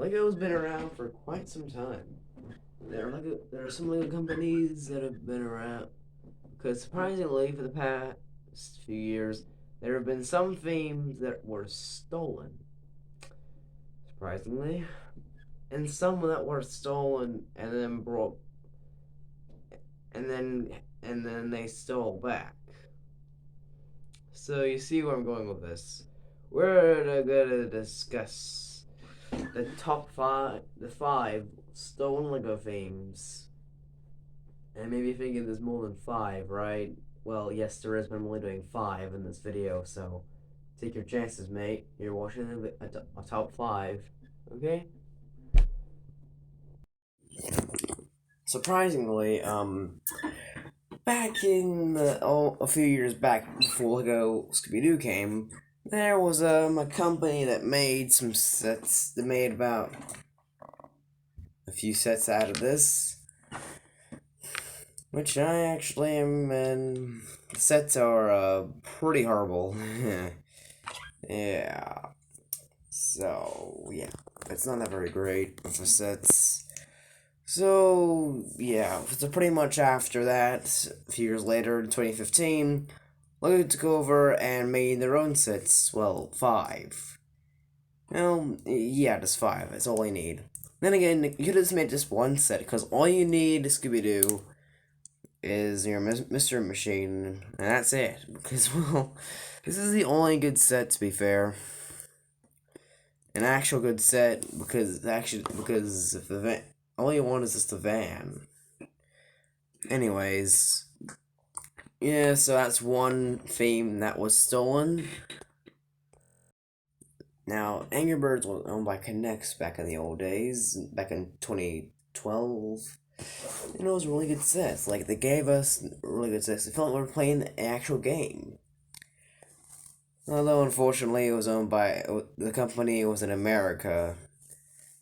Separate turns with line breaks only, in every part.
Lego's been around for quite some time. There are some Lego companies that have been around because surprisingly, for the past few years, there have been some themes that were stolen. Surprisingly, and some that were stolen and then brought and then they stole back. So you see where I'm going with this. We're gonna discuss the five stolen Lego themes. And maybe you're thinking there's more than five, right? Well, yes, there is, but I'm only doing five in this video, so take your chances, mate. You're watching a top five, okay? Surprisingly, back in a few years back before Lego Scooby Doo came, there was a company that made some sets. They made about a few sets out of this, which I actually am, and the sets are pretty horrible. Yeah. So yeah, it's not that very great with the sets. So yeah, so pretty much after that, a few years later, in 2015, Lego took over and made their own sets. Well, five. Well, yeah, just five. That's all you need. Then again, you could have just made just one set because all you need, Scooby Doo, is your Mystery Machine, and that's it. Because well, this is the only good set to be fair. An actual good set because if the van, all you want is just the van. Anyways, yeah, so that's one theme that was stolen. Now, Angry Birds was owned by Connects back in the old days, back in 2012. And it was really good sets. Like, they gave us really good sets. It felt like we were playing an actual game. Although, unfortunately, it was owned by the company was in America.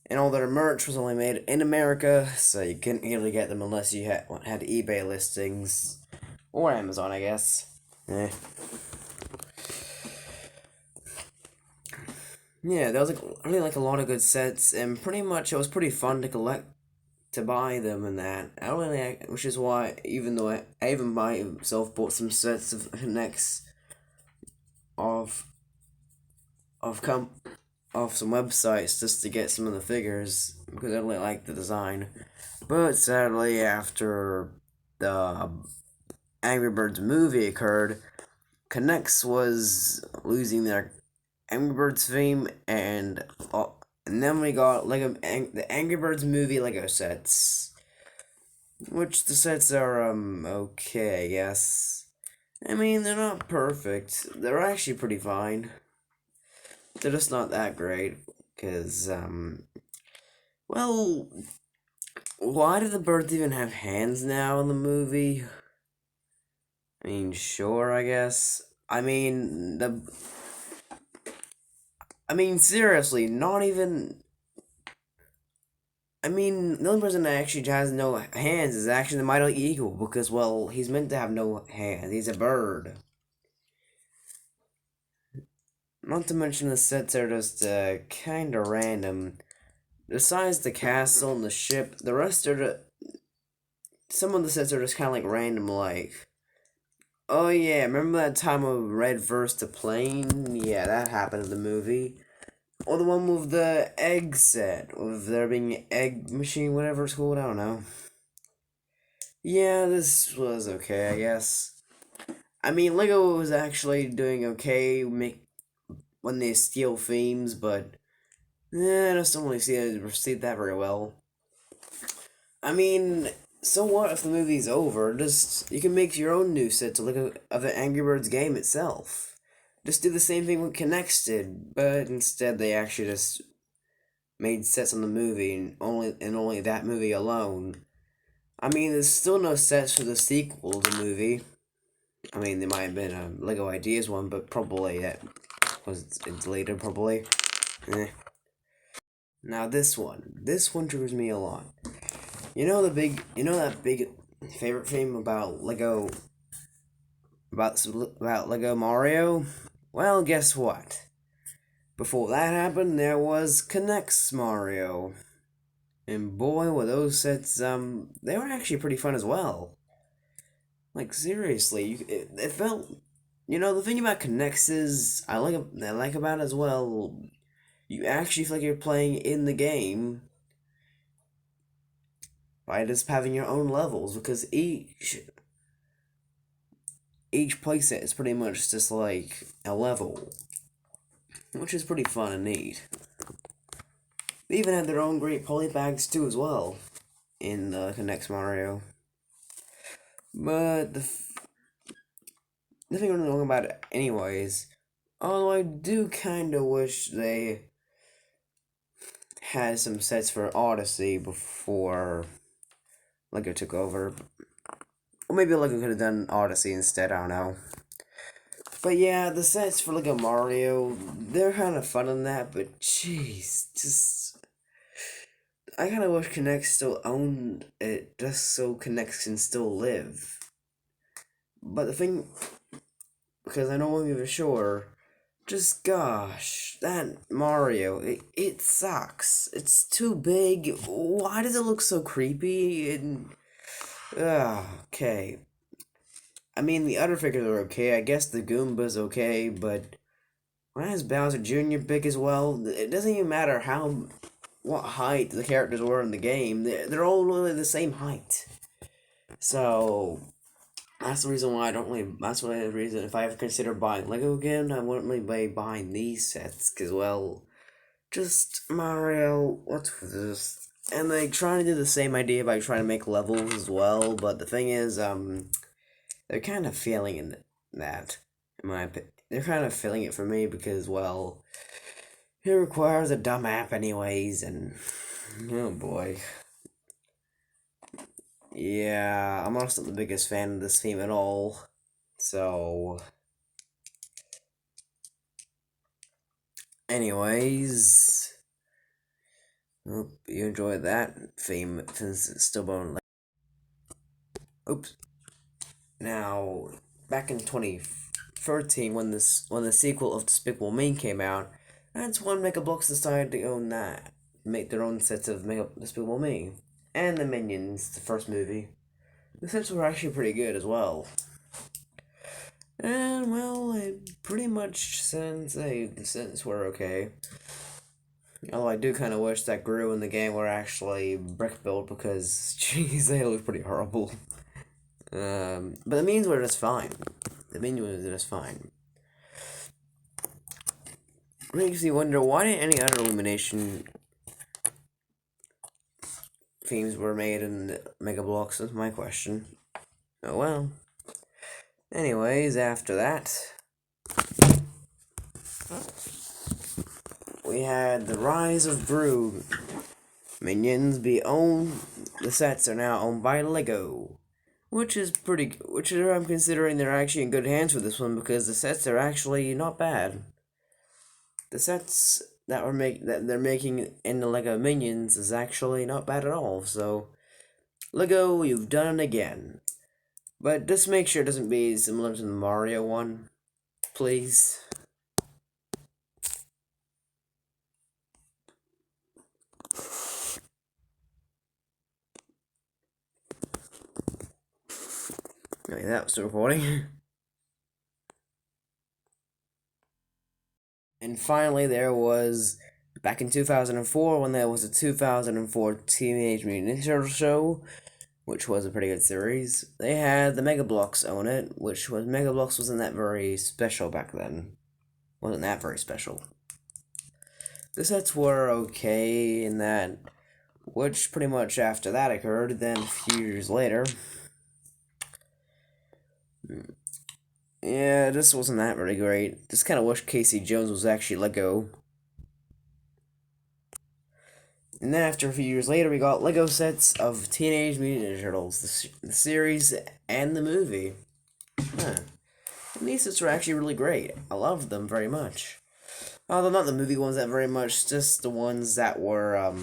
And all their merch was only made in America, so you couldn't really get them unless you had eBay listings. Or Amazon, I guess. Eh. Yeah, there was really like a lot of good sets, and pretty much it was pretty fun to collect, to buy them and that. I really, which is why even though I even myself bought some sets of next of of com of some websites just to get some of the figures because I really like the design. But sadly, after the Angry Birds movie occurred, Connects was losing their Angry Birds theme, and then we got the Angry Birds movie Lego sets, which the sets are okay, yes. I mean, they're not perfect. They're actually pretty fine. They're just not that great, cause well, why do the birds even have hands now in the movie? I mean, sure, I guess. I mean, seriously, not even. I mean, the only person that actually has no hands is actually the Mighty Eagle because, well, he's meant to have no hands. He's a bird. Not to mention the sets are just kind of random. Besides the castle and the ship, the rest are some of the sets are just kind of like random, like. Oh yeah, remember that time of Red versus the plane? Yeah, that happened in the movie. Or the one with the egg set, with there being an egg machine, whatever it's called, I don't know. Yeah, this was okay, I guess. I mean, Lego was actually doing okay when they steal themes, but I just don't really see it received that very well. I mean, so what if the movie's over? Just you can make your own new set to Lego of the Angry Birds game itself. Just do the same thing what Connects did, but instead they actually just made sets on the movie and only that movie alone. I mean, there's still no sets for the sequel to the movie. I mean, there might have been a Lego Ideas one, but probably that was deleted. Probably. Eh. Now this one triggers me a lot. You know that big favorite thing about about Lego Mario? Well, guess what? Before that happened, there was Connects Mario. And boy, were those sets, they were actually pretty fun as well. Like, seriously, it felt. The thing about Connects is, I like about it as well, you actually feel like you're playing in the game by just having your own levels, because each playset is pretty much just like a level, which is pretty fun and neat. They even had their own great polybags too as well in the Connects Mario. But nothing really wrong about it anyways. Although I do kind of wish they had some sets for Odyssey before Lego took over. Or maybe Lego could have done Odyssey instead, I don't know. But yeah, the sets for Lego Mario, they're kind of fun in that, but jeez, just. I kind of wish Connect still owned it just so Connect can still live. But the thing, because I don't know for sure, just gosh, that Mario, it sucks. It's too big. Why does it look so creepy? Okay. I mean, the other figures are okay. I guess the Goomba's okay, but why is Bowser Jr. big as well? It doesn't even matter what height the characters were in the game. They're all really the same height. So that's the reason why I don't really. That's why the reason if I ever consider buying Lego again, I wouldn't really be buying these sets because well, just Mario. What's this? And they try to do the same idea by trying to make levels as well. But the thing is, they're kind of failing in that. In my opinion, they're kind of failing it for me because well, it requires a dumb app anyways, and oh boy. Yeah, I'm honestly not the biggest fan of this theme at all. So, anyways, hope you enjoyed that theme since it's still bone. Oops. Now, back in 2013, when the sequel of Despicable Me came out, that's when Mega Bloks decided to own that, make their own sets of Despicable Me, and the Minions, the first movie. The sets were actually pretty good as well. And well, pretty much since the sets were okay. Although I do kind of wish that Gru in the game were actually brick built because, jeez, they look pretty horrible. But the minions were just fine. The minions were just fine. Makes me wonder why didn't any other Illumination themes were made in Mega Bloks? That's my question. Oh well. Anyways, after that, we had the rise of Gru. Minions be owned. The sets are now owned by Lego, which is I'm considering they're actually in good hands for this one because the sets are actually not bad. The sets that they're making in the Lego Minions is actually not bad at all. So, Lego, you've done it again. But just make sure it doesn't be similar to the Mario one, please. Okay, that was the recording. And finally, there was back in 2004 when there was a 2004 Teenage Mutant Ninja Turtles show, which was a pretty good series. They had the Mega Bloks on it, which was Mega Bloks wasn't that very special back then. Wasn't that very special. The sets were okay in that, which pretty much after that occurred. Then a few years later, yeah, this wasn't that really great. Just kind of wish Casey Jones was actually let go. And then after a few years later, we got Lego sets of Teenage Mutant Ninja Turtles, the series and the movie. Huh. And these sets were actually really great. I loved them very much. Although not the movie ones that very much, just the ones that were,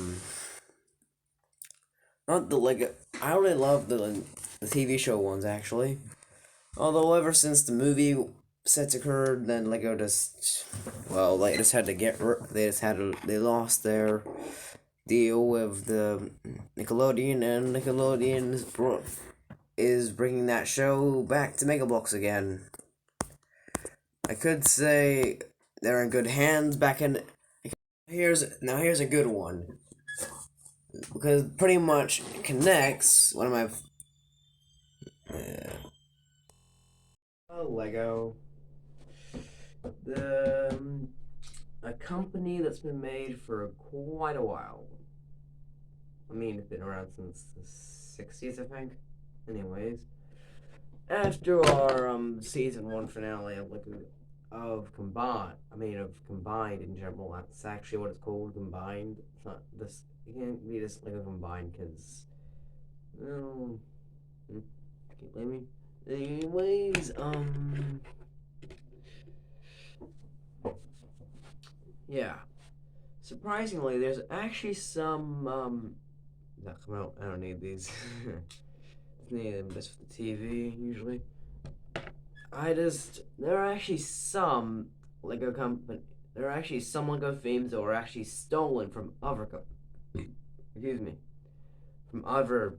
not the Lego. I really love the TV show ones, actually. Although ever since the movie sets occurred, then Lego just, well, they just had to they lost their deal with the Nickelodeon, and Nickelodeon is bringing that show back to Megablocks again. I could say they're in good hands back in. Here's a good one, because pretty much connects one of my. Lego. The a company that's been made for quite a while. I mean, it's been around since the 60s, I think. Anyways, after our season one finale of combined in general. That's actually what it's called, combined. It's not this. It can't be just like a combined because, no, can't blame me. Anyways, yeah. Surprisingly, there's actually some that come out. I don't need these. Need them just for the TV usually. There are actually some Lego company. There are actually some Lego themes that were actually stolen from excuse me, from other